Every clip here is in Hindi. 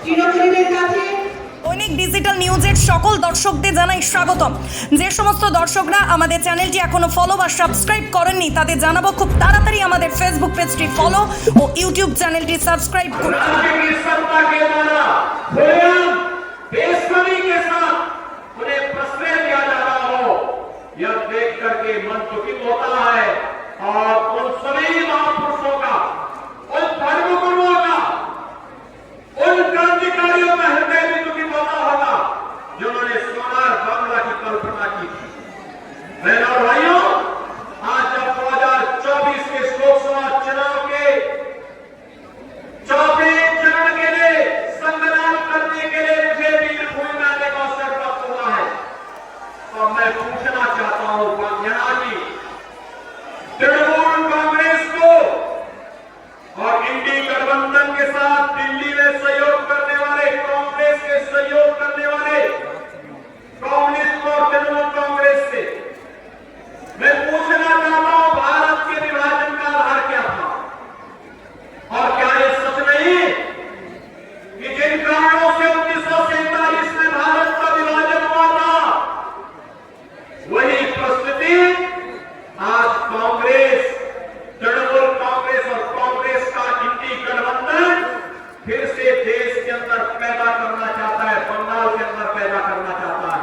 চিরতরীদের কাছে দৈনিক ডিজিটাল নিউজের সকল দর্শকদের জানাই স্বাগতম। যে সমস্ত দর্শকরা আমাদের চ্যানেলটি এখনো ফলো বা সাবস্ক্রাইব করেননি তাদের জানাবো খুব তাড়াতাড়ি আমাদের ফেসবুক পেজটি ফলো ও ইউটিউব চ্যানেলটি সাবস্ক্রাইব করুন। यह देख करके मन चकित होता है और उन सभी महापुरुषों का, उन धर्मगुरुओं का, उन क्रांतिकारियों का हृदय भी चकित होता होगा जिन्होंने सोनार बांग्ला की कल्पना की थी। बहनों और भाइयों, आज जब 2024 के लोकसभा चुनाव के चौथे चरण के लिए संग्राम करने के लिए मुझे वीरभूमि में आने का अवसर प्राप्त हुआ है, तो मैं पूछना चाहता हूं यहाँ की तृणमूल कांग्रेस को और इंडी गठबंधन के साथ दिल्ली में सहयोग करने वाले, कांग्रेस के सहयोग करने वाले कम्युनिस्ट और तृणमूल कांग्रेस से मैं पूछना चाहता हूं, भारत के विभाजन का आधार क्या था? और क्या ये सच नहीं कि जिन कारणों से 1947 में भारत का विभाजन हुआ था, वही प्रस्तुति आज कांग्रेस, तृणमूल कांग्रेस और कांग्रेस का इंडी गठबंधन फिर से देश के अंदर पैदा करना चाहता है, बंगाल के अंदर पैदा करना चाहता है।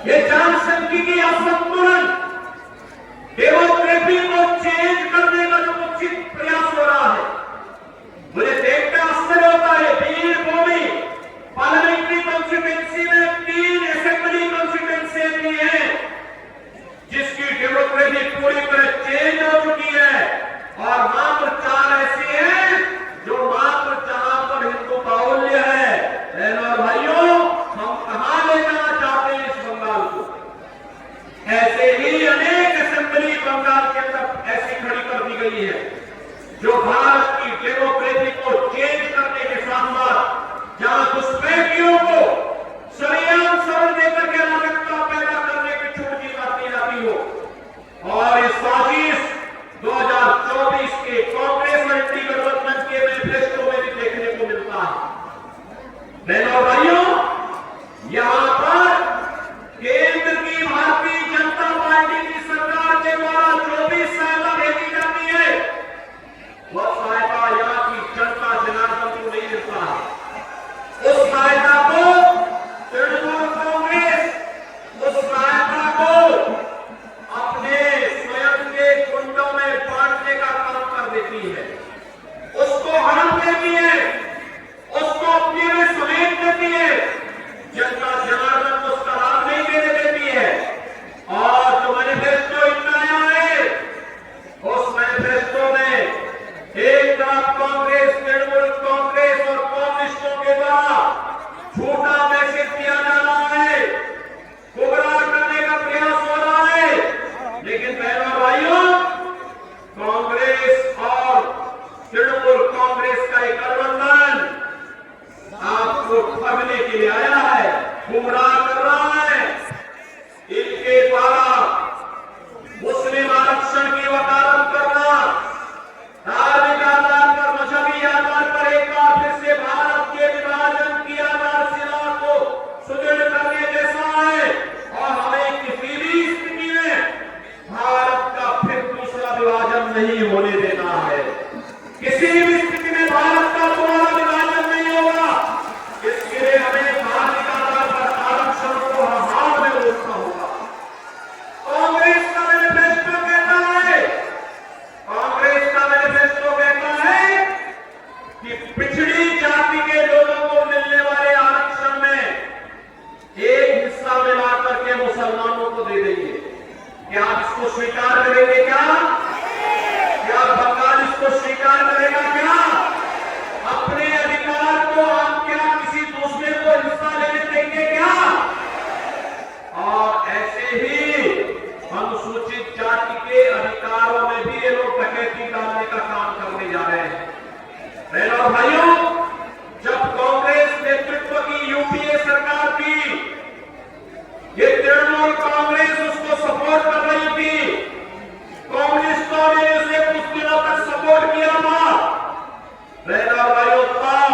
ये जनसांख्यिकी असंतुलन, डेमोग्राफी को चेंज करने का जो कुछ प्रयास हो रहा है, मुझे देखकर आश्चर्य होता है। वीरभूमि पार्लियामेंट्री कॉन्स्टिट्यूएंसी में 3 असेंबली कॉन्स्टिट्यूएंसी भी है जिसकी डेमोग्राफी पूरी तरह चेंज हो चुकी है, और मात्र 4 ऐसी हैं जो मात्र जहां पर हिंदू बाहुल्य है। बहनों और भाइयों, हम कहां ले जाना चाहते हैं इस बंगाल को? ऐसे ही अनेक असेंबली बंगाल के अंदर ऐसी खड़ी कर दी गई है जो भारत की डेमोक्रेसी को चेंज करने के साथ साथ जहां घुसपैठियों को सरेआम शरण देकर के नागरिकता पैदा करने की छूट दी जाती हो। और इस साजिश 2024 के कांग्रेस और इंडी गठबंधन के मैनिफेस्टो में भी देखने को मिलता है। बहनों और भाइयों, यहां पर केंद्र की भारतीय जनता पार्टी की सरकार के द्वारा जो भी सहायता भेजी जाती है, वह सहायता यहाँ की जनता जनार्दन को नहीं मिलता है। उस सहायता को तृणमूल कांग्रेस उस सहायता को अपने स्वयं के गुंडों में बांटने का काम कर देती है, उसको हड़प देती है, उसको अपने में समेट देती है, जनता जनार्दन को उसका लाभ नहीं देने देती है। और जो मैनिफेस्टो इतना आया है, उस मैनिफेस्टो में एक तरफ कांग्रेस, तृणमूल कांग्रेस और कम्युनिस्टों के द्वारा झूठा मैसेज दिया जा रहा है, गुमराह करने का प्रयास हो रहा है। लेकिन बहनों भाइयों, कांग्रेस और तृणमूल कांग्रेस का एक गठबंधन आपको ठगने के लिए आया है, गुमराह कर रहा है। इनके द्वारा मुस्लिम आरक्षण की वकालत करना, धार्मिक आधार पर, मजहबी आधार पर एक बार फिर से भारत के विभाजन की आधारशिला को सुदृढ़ करने जैसा है। और हमें किसी भी स्थिति में भारत का फिर दूसरा विभाजन नहीं होने देना है। किसी भी स्थिति में भारत का दोबारा विभाजन नहीं होगा। इसके लिए हमें धार्मिक आधार पर आरक्षण को हर हाल में रोकना होगा। कांग्रेस का मैनिफेस्टो कहता है कि पिछड़ी जाति के लोगों को मिलने वाले आरक्षण में एक हिस्सा मिला करके मुसलमानों को दे देंगे। क्या आप इसको स्वीकार करेंगे? क्या बंगाल इसको स्वीकार करेगा? क्या अपने अधिकार को हम क्या किसी दूसरे को हिस्सा लेने देंगे? क्या? और ऐसे ही अनुसूचित जाति के अधिकारों में भी ये लोग डकैती डालने का काम करने जा रहे हैं। बहनों और भाइयों, जब कांग्रेस नेतृत्व की यूपीए सरकार थी, ये तृणमूल कांग्रेस उसको सपोर्ट कर रही थी, कम्युनिस्टों ने उसे कुछ दिनों तक सपोर्ट किया था। बहनों और भाइयों, तब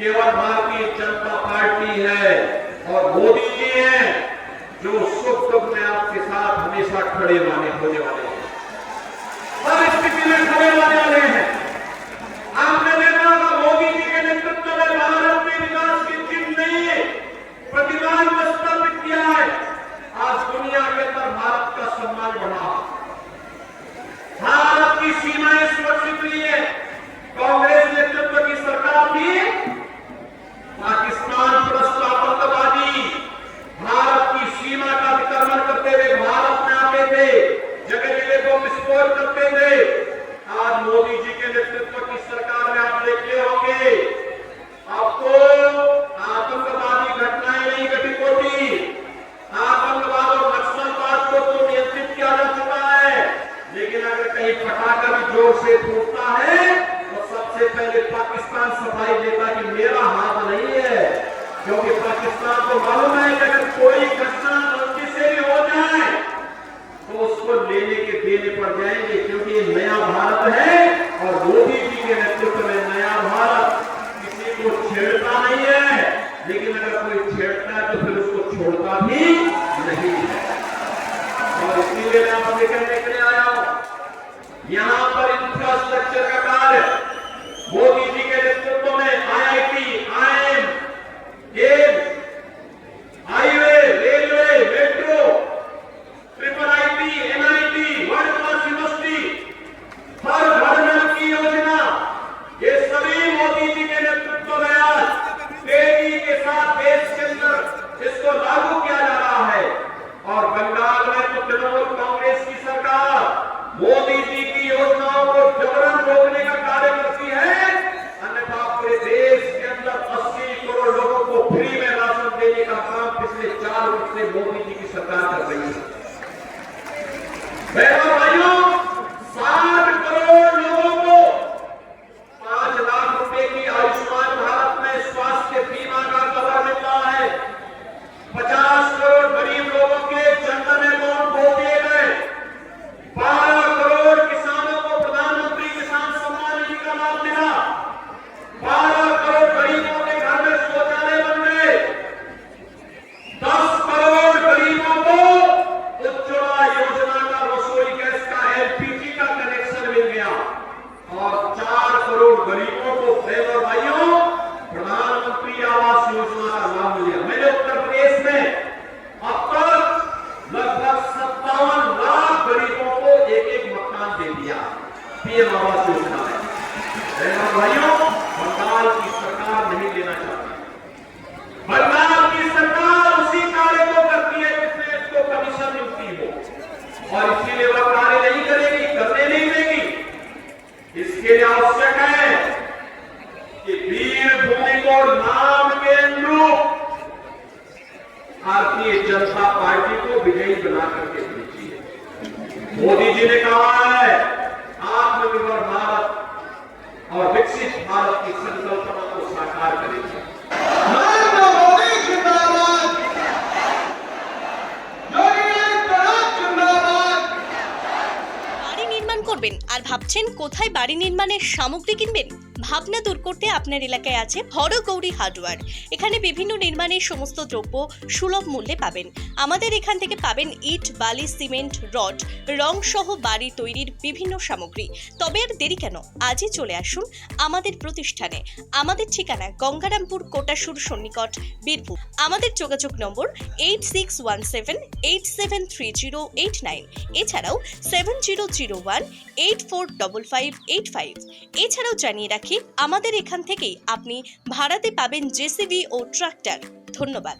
केवल भारतीय जनता पार्टी है और मोदी जी हैं जो सुख दुख में आपके साथ हमेशा खड़े होने वाले हैं, हर स्थिति में खड़े होने वाले हैं। आपने देखा होगा मोदी जी के नेतृत्व में भारत ने विकास की चिन्ह नहीं प्रतिमान को स्थापित किया है। आज दुनिया के अंदर भारत का सम्मान बढ़ा, भारत की सीमाएं सुरक्षित हुई है। कांग्रेस नेतृत्व की सरकार भी पाकिस्तान प्रस्त आतंकवादी भारत की सीमा का अतिक्रमण करते हुए भारत में आते थे, जगह जगह को विस्फोट करते थे। आज मोदी जी के नेतृत्व की सरकार में आप देखते होंगे अब तो आतंकवादी घटनाएं नहीं घटित होती, आतंकवाद और नक्सलवाद को तो नियंत्रित किया जा चुका है। लेकिन अगर कहीं पटाखा भी जोर से फूटता है तो सबसे पहले पाकिस्तान सफाई देता कि मेरा हाथ नहीं है, क्योंकि पाकिस्तान को मालूम है कि अगर कोई घटना गलती से भी हो जाए तो उसको लेने के देने पड़ जाएंगे, क्योंकि ये नया भारत है और मोदी जी के नेतृत्व में नया भारत किसी को छेड़ता नहीं है, लेकिन अगर कोई छेड़ता है तो फिर उसको छोड़ता भी नहीं है। और इसीलिए मैं आपसे कहने के लिए आया हूं, यहां पर इंफ्रास्ट्रक्चर का कार्य मोदी जी के नेतृत्व में IIT, IIM, AIIMS, highway, railway, metro, IIIT, NIT, world class university, हर घर नल की योजना, ये सभी मोदी जी के नेतृत्व में आज तेजी के साथ देश के अंदर इसको लागू किया जा रहा है। और बंगाल में तो तृणमूल कांग्रेस की सरकार मोदी जी की योजनाओं को जबरन रोकने का कार्य करती है, अन्यथा पूरे देश के अंदर 80 करोड़ लोगों को फ्री में राशन देने का काम पिछले 4 वर्ष से मोदी जी की सरकार कर रही है। भाइयों, 60 करोड़ लोगों को 5 लाख रुपए की आयुष्मान भारत में स्वास्थ्य बीमा का कवर मिलता है। 50 करोड़ गरीब लोगों के जनधन अकाउंट खोल दिए गए। 12 करोड़ किसानों को प्रधानमंत्री किसान सम्मान निधि का लाभ मिला। 12 करोड़ गरीबों के घर में शौचालय बन गए। 10 करोड़ गरीबों को उज्ज्वला योजना का रसोई गैस का LPG का कनेक्शन मिल गया और 4 करोड़ गरीबों को बहनों भाइयों प्रधानमंत्री आवास योजना का लाभ मिला। मैंने उत्तर प्रदेश में अब तक लगभग 57 लाख गरीबों को एक मकान दे दिया PM आवास योजना में। भाइयों, बंगाल की सरकार नहीं लेना चाहती। बंगाल की सरकार उसी कार्य को करती है जिसमें इसको कमीशन मिलती हो, और इसीलिए वह कार्य नहीं करेगी, करने नहीं देगी। इसके लिए आवश्यक है कि वीरभूमि को नाम के अनुरूप भारतीय जनता पार्टी को विजयी बना करके भेजिए। मोदी जी ने कहा है आत्मनिर्भर भारत और विकसित भारत की संकल्पना को साकार करेंगे। नरेंद्र मोदी जिंदाबाद, योगी आदित्यनाथ जिंदाबाद। বাড়ি নির্মাণ করবেন আর ভাবছেন কোথায় বাড়ি নির্মাণের সামগ্রী কিনবেন? ভাবনা দূর করতে আপনার এলাকায় আছে হরগৌরী হার্ডওয়্যার। এখানে বিভিন্ন নির্মাণের সমস্ত দ্রব্য সুলভ মূল্যে পাবেন। আমাদের এখান থেকে পাবেন ইট, বালি, সিমেন্ট, রড, রং সহ বাড়ি তৈরির বিভিন্ন সামগ্রী। তবে আর দেরি কেন, আজই চলে আসুন আমাদের প্রতিষ্ঠানে। আমাদের ঠিকানা গঙ্গারামপুর, কোটাসুর সন্নিকট, বীরভূম। আমাদের যোগাযোগ নম্বর 8617873089, এছাড়াও 7001845585। এছাড়াও জানিয়ে রাখি আমাদের এখান থেকেই আপনি ভাড়াতে পাবেন JCB ও ট্রাক্টর। ধন্যবাদ।